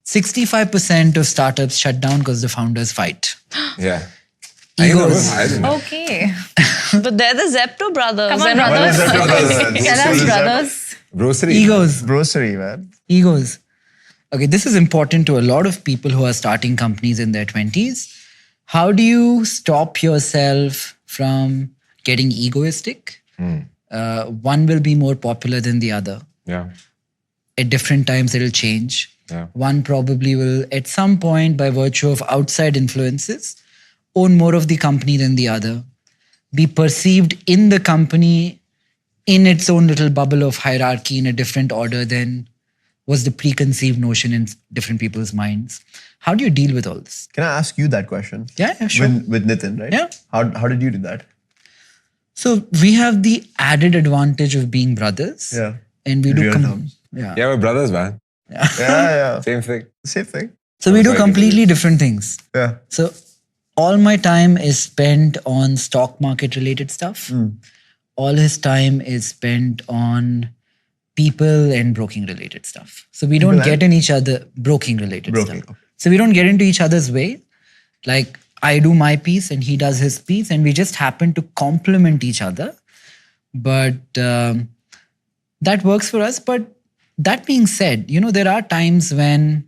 65% of startups shut down because the founders fight. Yeah. Egos. Okay. But they're the Zepto brothers. Come on, They're not brothers. the- Tell us, brothers. Grocery. Egos. Grocery, man. Egos. Okay, this is important to a lot of people who are starting companies in their 20s. How do you stop yourself from getting egoistic? One will be more popular than the other. Yeah. At different times, it'll change. Yeah. One probably will, at some point, by virtue of outside influences, own more of the company than the other. Be perceived in the company in its own little bubble of hierarchy in a different order than was the preconceived notion in different people's minds. How do you deal with all this? Can I ask you that question? Yeah, sure. With Nitin, right? Yeah. How did you do that? So we have the added advantage of being brothers. Yeah. And we In do real terms. yeah. Yeah, we're brothers, man. Yeah. Same thing. Same thing. So we do Sorry, completely different things. Yeah. So all my time is spent on stock market related stuff. All his time is spent on people and broking related stuff. So we don't People get in each other, broking related Broking, stuff. okay. So we don't get into each other's way. Like I do my piece and he does his piece and we just happen to complement each other. But that works for us. But that being said, there are times when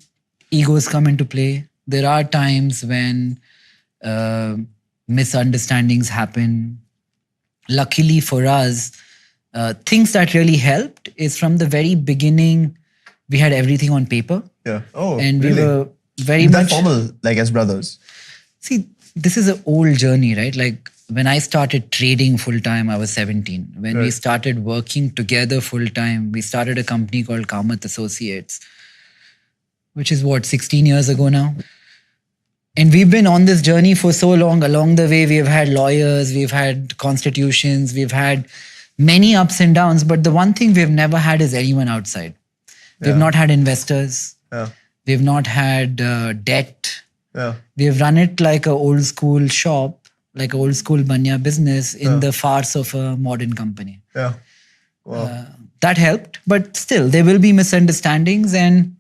egos come into play. There are times when misunderstandings happen. Luckily for us, things that really helped is from the very beginning, we had everything on paper. Yeah. Oh, And really? we were very that much... formal, like as brothers. See, this is an old journey, right? Like when I started trading full time, I was 17. When we Right. started working together full time, we started a company called Kamath Associates, which is 16 years ago now. And we've been on this journey for so long. Along the way, we've had lawyers, we've had constitutions, we've had many ups and downs. But the one thing we've never had is anyone outside. We've not had investors. Yeah. We've not had debt. Yeah. We've run it like an old school shop, like an old school banya business in the farce of a modern company. Yeah. Wow. That helped, but still there will be misunderstandings and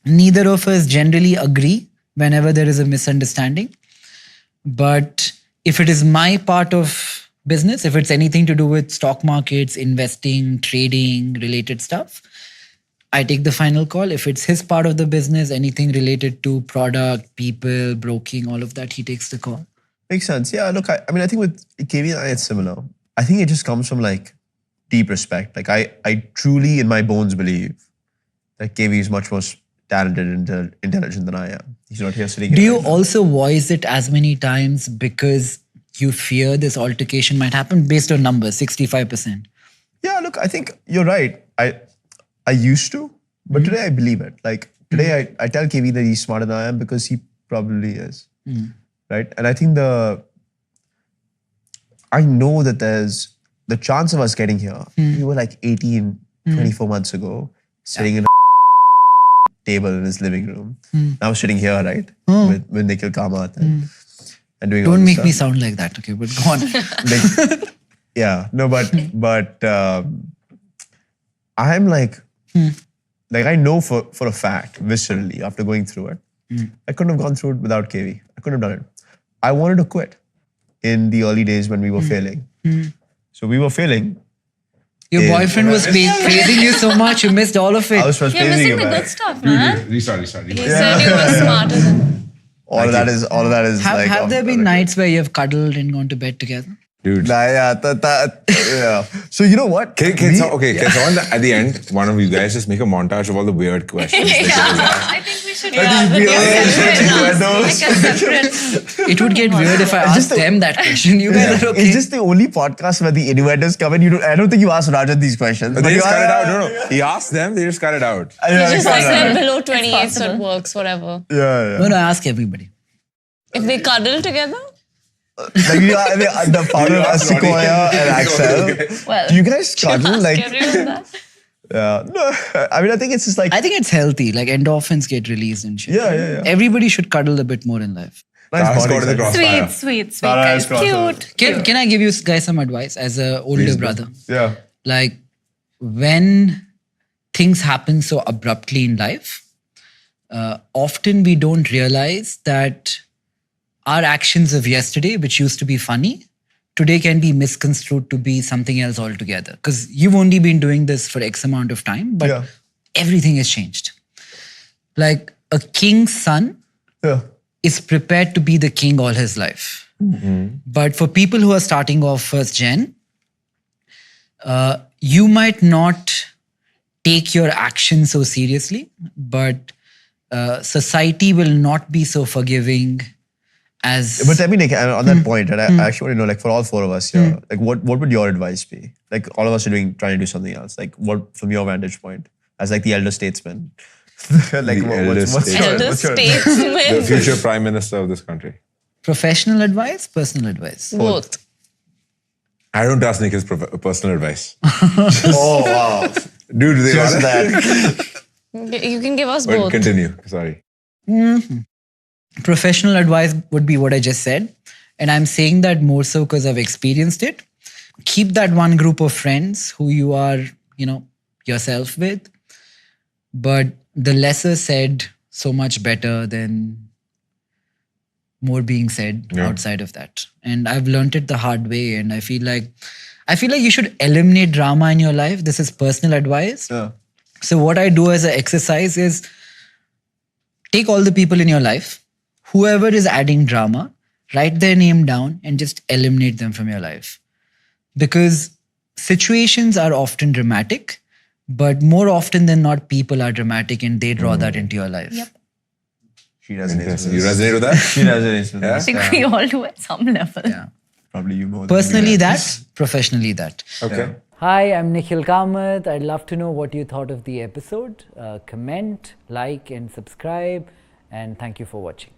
neither of us generally agree whenever there is a misunderstanding. But if it is my part of business, if it's anything to do with stock markets, investing, trading, related stuff, I take the final call. If it's his part of the business, anything related to product, people, broking, all of that, he takes the call. Makes sense. Yeah, look, I mean, I think with KV and I, it's similar. I think it just comes from like deep respect. Like I truly in my bones believe that KV is much more talented and intelligent than I am. He's not here sitting here. Do you right now. also voice it as many times because you fear this altercation might happen based on numbers, 65%? Yeah, look, I think you're right. I used to, but today I believe it. Like today I tell KV that he's smarter than I am because he probably is. Right? And I think I know that there's the chance of us getting here. We were like 18, 24 months ago, sitting in a table in his living room. Now sitting here, right? With Nikhil Kamath and doing all Don't this make stuff. me sound like that, okay? But go on. Like, yeah, no, but I'm like I know for a fact, viscerally, after going through it, I couldn't have gone through it without KV. I couldn't have done it. I wanted to quit in the early days when we were failing. So we were failing. Your Yeah. boyfriend was praising you so much, you missed all of it. I was first You're praising missing you, the man. good stuff, man. Restart. He said you were smarter than... All of that is like... Have there been nights where you have cuddled and gone to bed together? Dude. Yeah. So you know what? Can someone at the end, one of you guys just make a montage of all the weird questions? I think we should It would get weird if I asked Just the- them that question. You guys are okay. It's just the only podcast where the innuendos come in. I don't think you asked Rajan these questions. They but just you- cut it out. No. He asked them, they just cut it out. Yeah, Just like yeah, said below 28, so it works, whatever. yeah. No, I ask everybody. If they cuddle together, Like the founder of Sequoia and Axel. Well, Do you guys cuddle? ask Like, everyone that. yeah. No, I mean, I think it's just like, I think it's healthy. Like endorphins get released and shit. Yeah. Everybody should cuddle a bit more in life. Nice Let's body go to the size. crossfire. sweet, Nice guys. crossover. Cute. Can I give you guys some advice as a older Please do. brother? Yeah. Like when things happen so abruptly in life, often we don't realize that our actions of yesterday, which used to be funny, today can be misconstrued to be something else altogether. Because you've only been doing this for X amount of time, but Yeah. everything has changed. Like a king's son Yeah. is prepared to be the king all his life. But for people who are starting off first gen, you might not take your action so seriously, but society will not be so forgiving as. But I mean, like, on that point, and I actually want to know, like, for all four of us here, like, what would your advice be? Like, all of us are trying to do something else. Like, what, from your vantage point, as like the elder statesman, like, what's your Elder advice? The statesman. future prime minister of this country. Professional advice, personal advice. Both. I don't trust Nikhil's personal advice. Oh, wow. Dude, they Cheers to are that. You can give us But both. continue. Sorry. Professional advice would be what I just said. And I'm saying that more so because I've experienced it. Keep that one group of friends who you are, yourself with. But the lesser said, so much better than more being said outside of that. And I've learned it the hard way. And I feel like you should eliminate drama in your life. This is personal advice. Yeah. So what I do as an exercise is take all the people in your life, whoever is adding drama, write their name down and just eliminate them from your life. Because situations are often dramatic, but more often than not, people are dramatic and they draw that into your life. Yep. She resonates Interesting. with You this. resonate with that? She resonates with Yeah? I this. think we all do at some level. Yeah. Probably you more. Personally that, professionally that. Okay. Hi, I'm Nikhil Kamath. I'd love to know what you thought of the episode. Comment, like and subscribe. And thank you for watching.